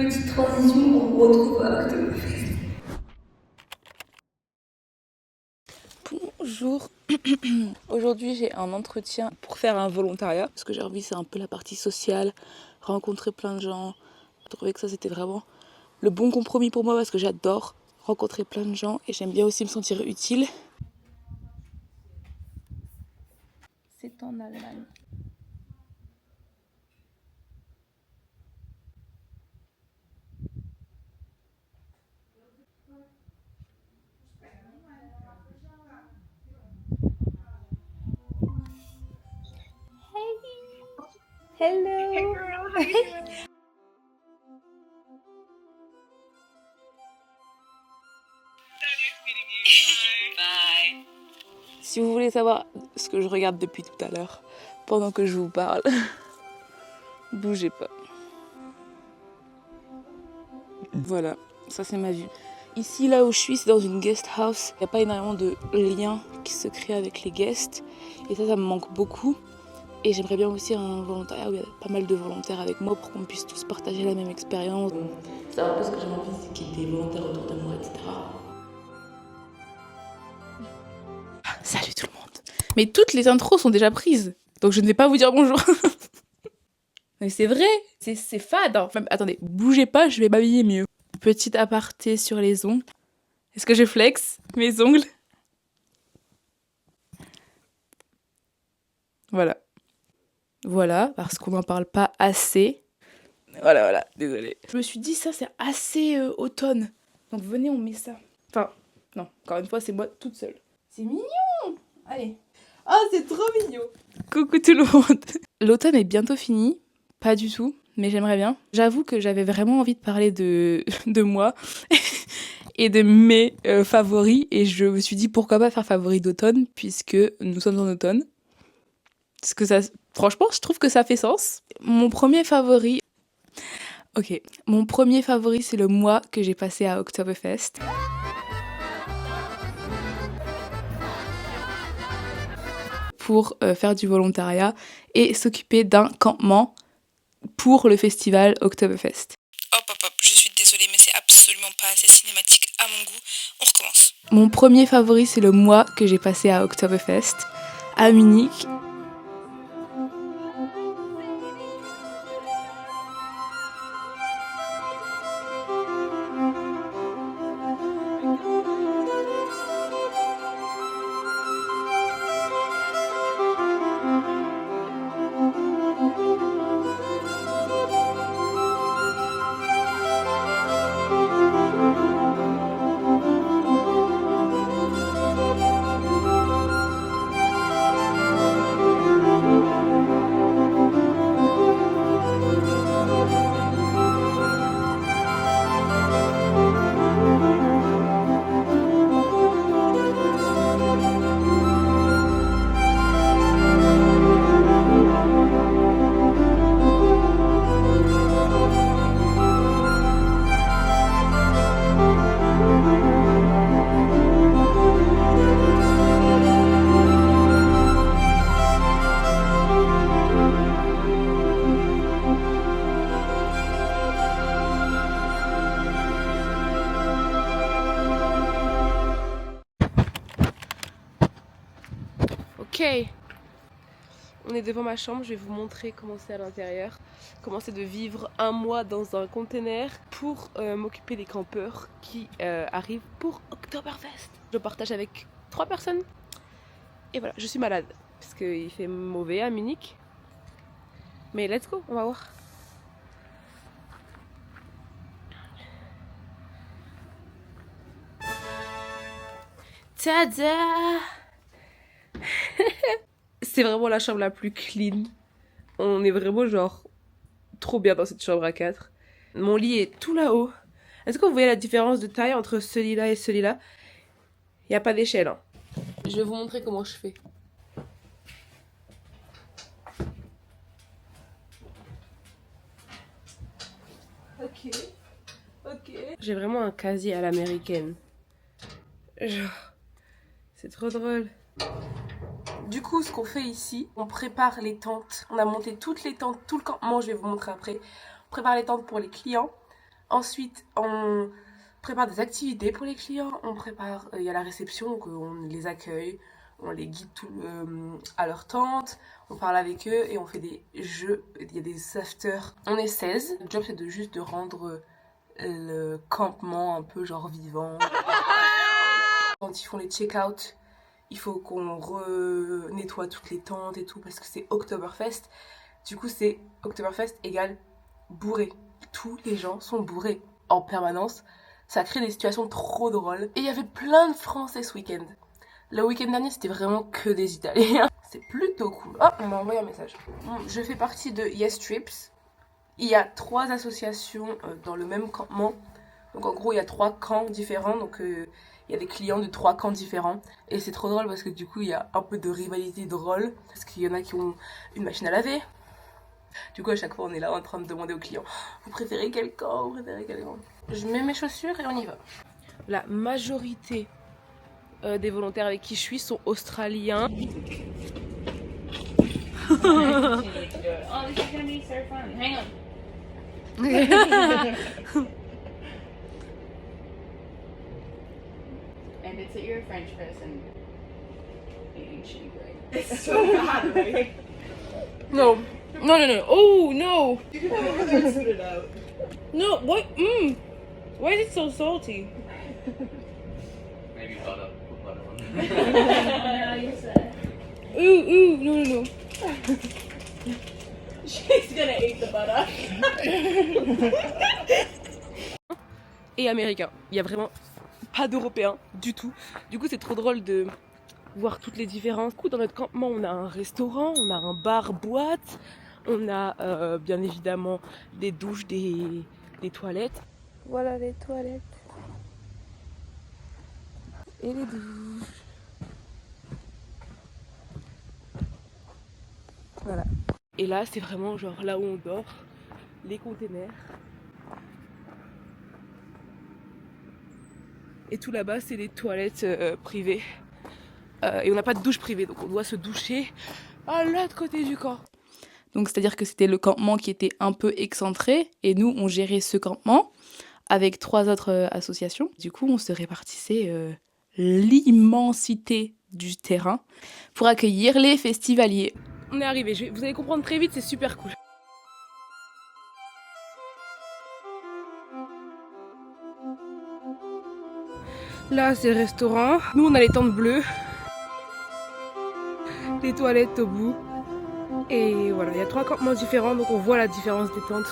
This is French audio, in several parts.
Petite transition, on retrouve Oktoberfest. Bonjour, aujourd'hui j'ai un entretien pour faire un volontariat parce que j'ai envie, c'est un peu la partie sociale, rencontrer plein de gens. Je trouvais que ça c'était vraiment le bon compromis pour moi parce que j'adore rencontrer plein de gens et j'aime bien aussi me sentir utile. C'est en Allemagne. Hello. Hey girl, how you doing? Bye. Si vous voulez savoir ce que je regarde depuis tout à l'heure, pendant que je vous parle, bougez pas. Voilà, ça c'est ma vue. Ici, là où je suis, c'est dans une guest house. Il n'y a pas énormément de liens qui se créent avec les guests. Et ça me manque beaucoup. Et j'aimerais bien aussi un volontariat où il y a pas mal de volontaires avec moi pour qu'on puisse tous partager la même expérience. C'est un peu ce que j'ai envie, c'est qu'il y ait des volontaires autour de moi, etc. Salut tout le monde. Mais toutes les intros sont déjà prises. Donc je ne vais pas vous dire bonjour. Mais c'est vrai, c'est fade. Hein. Enfin, attendez, bougez pas, je vais m'habiller mieux. Petit aparté sur les ongles. Est-ce que je flex mes ongles? Voilà. Voilà, parce qu'on n'en parle pas assez. Voilà, désolée. Je me suis dit, ça c'est assez automne. Donc venez, on met ça. Enfin, non, encore une fois, c'est moi toute seule. C'est mignon. Allez. Oh, c'est trop mignon. Coucou tout le monde. L'automne est bientôt fini. Pas du tout, mais j'aimerais bien. J'avoue que j'avais vraiment envie de parler de moi et de mes favoris. Et je me suis dit, pourquoi pas faire favoris d'automne, puisque nous sommes en automne. Parce que ça, franchement, je trouve que ça fait sens. Mon premier favori... Ok, mon premier favori, c'est le mois que j'ai passé à Oktoberfest. Pour faire du volontariat et s'occuper d'un campement pour le festival Oktoberfest. Hop, je suis désolée, mais c'est absolument pas assez cinématique à mon goût. On recommence. Mon premier favori, c'est le mois que j'ai passé à Oktoberfest, à Munich. Ok, on est devant ma chambre, je vais vous montrer comment c'est à l'intérieur, comment c'est de vivre un mois dans un container pour m'occuper des campeurs qui arrivent pour Oktoberfest. Je partage avec 3 personnes et voilà, je suis malade parce qu'il fait mauvais à Munich. Mais let's go, on va voir. Tada! C'est vraiment la chambre la plus clean. On est vraiment genre trop bien dans cette chambre à 4. Mon lit est tout là-haut. Est-ce que vous voyez la différence de taille entre celui-là et celui-là? Il n'y a pas d'échelle. Hein. Je vais vous montrer comment je fais. Ok. J'ai vraiment un casier à l'américaine. Genre, c'est trop drôle. Du coup, ce qu'on fait ici, on prépare les tentes. On a monté toutes les tentes, tout le campement, je vais vous montrer après. On prépare les tentes pour les clients. Ensuite, on prépare des activités pour les clients. Il y a la réception, donc on les accueille, on les guide à leur tente, on parle avec eux et on fait des jeux. Il y a des afters. On est 16. Le job, c'est juste de rendre le campement un peu genre vivant. Quand ils font les check-out, il faut qu'on nettoie toutes les tentes et tout parce que c'est Oktoberfest. Du coup, c'est Oktoberfest égale bourré. Tous les gens sont bourrés en permanence. Ça crée des situations trop drôles. Et il y avait plein de Français ce week-end. Le week-end dernier, c'était vraiment que des Italiens. C'est plutôt cool. Oh, on m'a envoyé un message. Je fais partie de Yes Trips. Il y a 3 associations dans le même campement. Donc en gros, il y a 3 camps différents. Donc il y a des clients de 3 camps différents. Et c'est trop drôle parce que du coup, il y a un peu de rivalité drôle. Parce qu'il y en a qui ont une machine à laver. Du coup, à chaque fois, on est là en train de demander aux clients vous préférez quel camp, vous préférez quel camp. Je mets mes chaussures et on y va. La majorité des volontaires avec qui je suis sont australiens. Oh, this is gonna be so fun. Hang on. And it's that you're a French person eating shitty bread. It's so bad, right? No. No, no, no. Oh, no. Spit it out. No, what? Why is it so salty? Maybe butter. Put butter on. Now you said. Ooh, no, no, no. She's gonna eat the butter. Et américain. Il y a vraiment pas d'européens du tout. Du coup, c'est trop drôle de voir toutes les différences. Du coup, dans notre campement, on a un restaurant, on a un bar-boîte, on a bien évidemment des douches, des toilettes. Voilà les toilettes. Et les douches. Voilà. Et là, c'est vraiment genre là où on dort, les containers. Et tout là-bas, c'est des toilettes privées. Et on n'a pas de douche privée, donc on doit se doucher à l'autre côté du camp. Donc c'est-à-dire que c'était le campement qui était un peu excentré et nous on gérait ce campement avec 3 autres associations. Du coup on se répartissait l'immensité du terrain pour accueillir les festivaliers. On est arrivé, vous allez comprendre très vite, c'est super cool. Là c'est le restaurant, nous on a les tentes bleues, les toilettes au bout. Et voilà, il y a 3 campements différents, donc on voit la différence des tentes.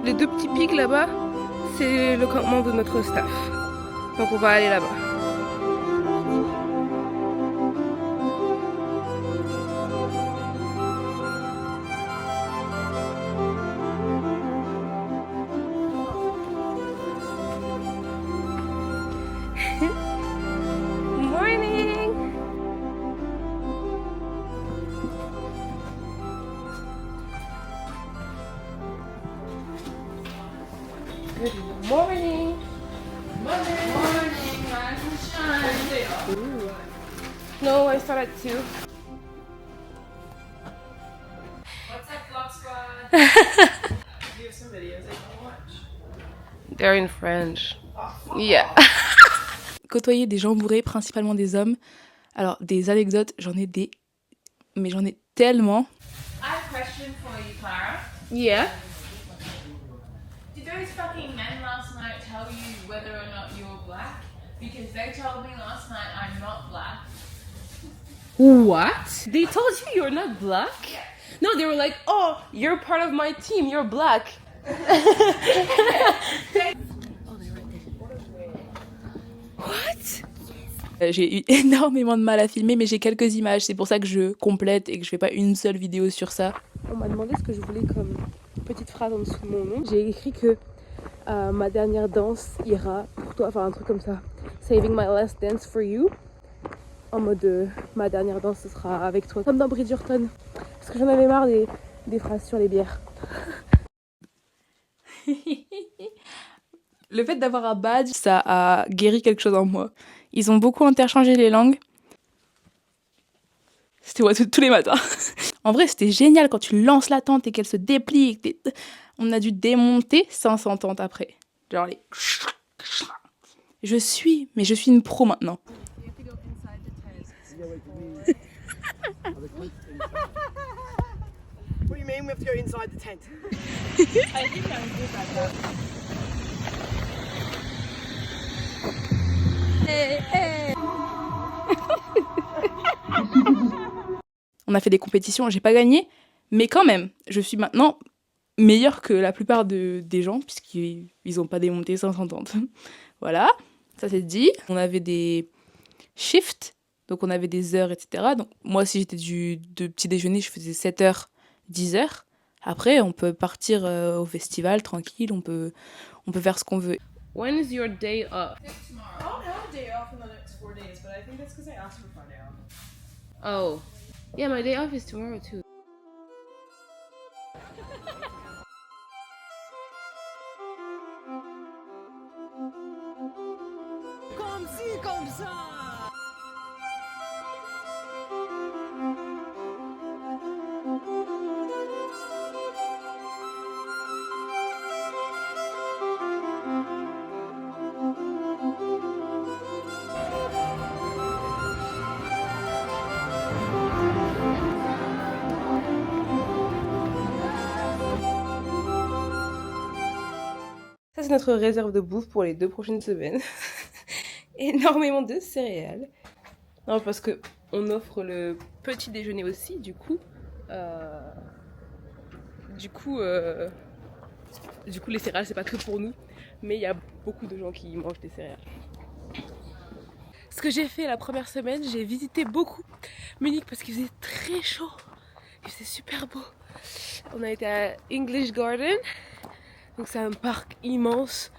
Les 2 petits pics là-bas, c'est le campement de notre staff. Donc on va aller là-bas. Morning! Good morning! Morning, rise and shine. Ooh. No, I start at 2. What's up, Vlog Squad? You have some videos I can watch. They're in French. Yeah. Côtoyer des gens bourrés, principalement des hommes. Alors des anecdotes, j'en ai tellement. I have a question for you, Clara. Yeah. Did those fucking men last night tell you whether or not you were black? Because they told me last night I'm not black. What? They told you you're not black? No, they were like, oh, you're part of my team, you're black. What? J'ai eu énormément de mal à filmer, mais j'ai quelques images. C'est pour ça que je complète et que je fais pas une seule vidéo sur ça. On m'a demandé ce que je voulais comme petite phrase en dessous de mon nom. J'ai écrit que ma dernière danse ira pour toi, enfin un truc comme ça. Saving my last dance for you. En mode ma dernière danse ce sera avec toi. Comme dans Bridgerton. Parce que j'en avais marre des phrases sur les bières. Le fait d'avoir un badge, ça a guéri quelque chose en moi. Ils ont beaucoup interchangé les langues. C'était ouais, tous les matins. En vrai, c'était génial quand tu lances la tente et qu'elle se déplie. On a dû démonter 500 tentes après. Genre les... Je suis une pro maintenant. What do you mean we have to go inside the tent? On a fait des compétitions, j'ai pas gagné, mais quand même, je suis maintenant meilleure que la plupart des gens, puisqu'ils ont pas démonté 500 tentes. Voilà, ça c'est dit. On avait des shifts, donc on avait des heures, etc. Donc moi, si j'étais de petit déjeuner, je faisais 7h, 10h. Après, on peut partir au festival tranquille, on peut faire ce qu'on veut. When is your day off? I don't have a day off in the next 4 days, but I think that's because I asked for Friday off. Oh. Yeah, my day off is tomorrow too. Comme ci, comme ça. Ça, c'est notre réserve de bouffe pour les 2 prochaines semaines. Énormément de céréales. Non, parce que on offre le petit déjeuner aussi, du coup, les céréales, c'est pas que pour nous, mais il y a beaucoup de gens qui mangent des céréales. Ce que j'ai fait la première semaine, j'ai visité beaucoup Munich parce qu'il faisait très chaud. Il faisait super beau. On a été à English Garden. Donc c'est un parc immense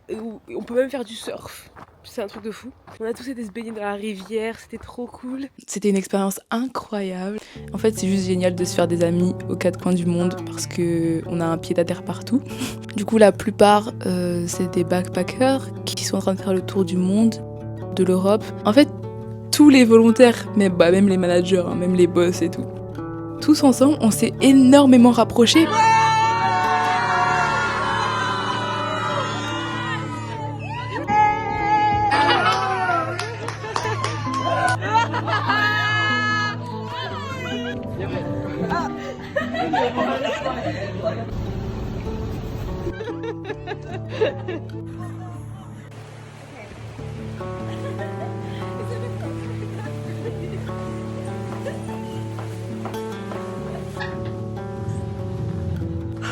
où on peut même faire du surf. C'est un truc de fou. On a tous été se baigner dans la rivière, c'était trop cool. C'était une expérience incroyable. En fait, c'est juste génial de se faire des amis aux 4 coins du monde parce qu'on a un pied-à-terre partout. Du coup, la plupart, c'est des backpackers qui sont en train de faire le tour du monde, de l'Europe. En fait, tous les volontaires, même les managers, hein, même les boss et tout. Tous ensemble, on s'est énormément rapprochés.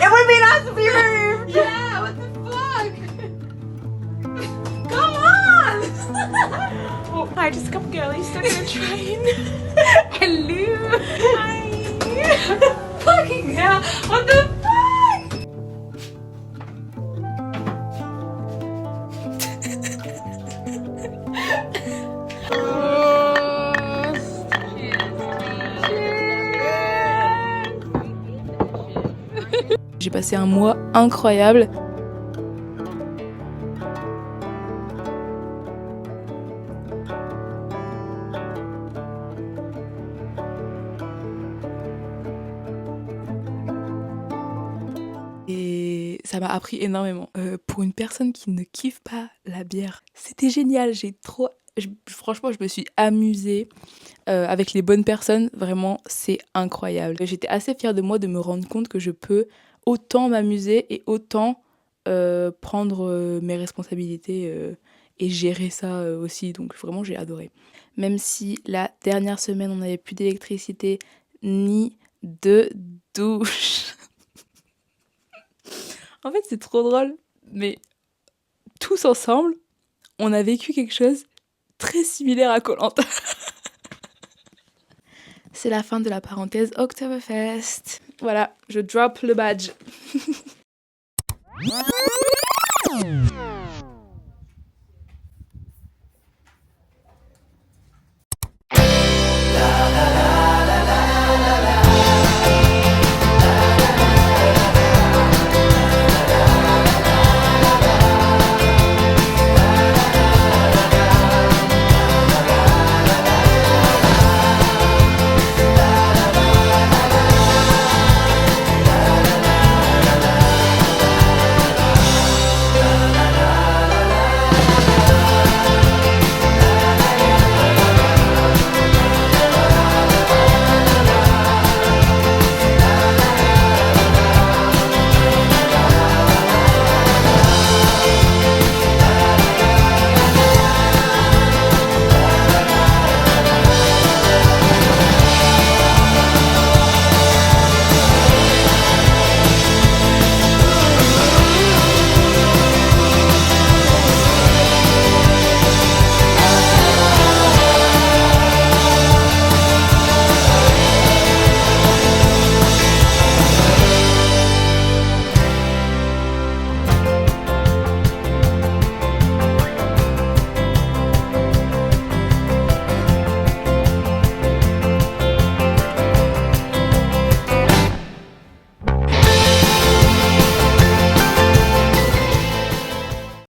It would be nice to be removed! Yeah, what the fuck? Come on! Oh, hi, just a couple girlies stuck in a train. Hello! Hi! Fucking hell! What the fuck? J'ai passé un mois incroyable. Et ça m'a appris énormément. Pour une personne qui ne kiffe pas la bière, c'était génial. Franchement, je me suis amusée avec les bonnes personnes. Vraiment, c'est incroyable. J'étais assez fière de moi de me rendre compte que je peux autant m'amuser et autant prendre mes responsabilités et gérer ça aussi. Donc vraiment, j'ai adoré. Même si la dernière semaine, on n'avait plus d'électricité ni de douche. En fait, c'est trop drôle, mais tous ensemble, on a vécu quelque chose très similaire à Koh-Lanta. C'est la fin de la parenthèse Oktoberfest. Voilà, je drop le badge.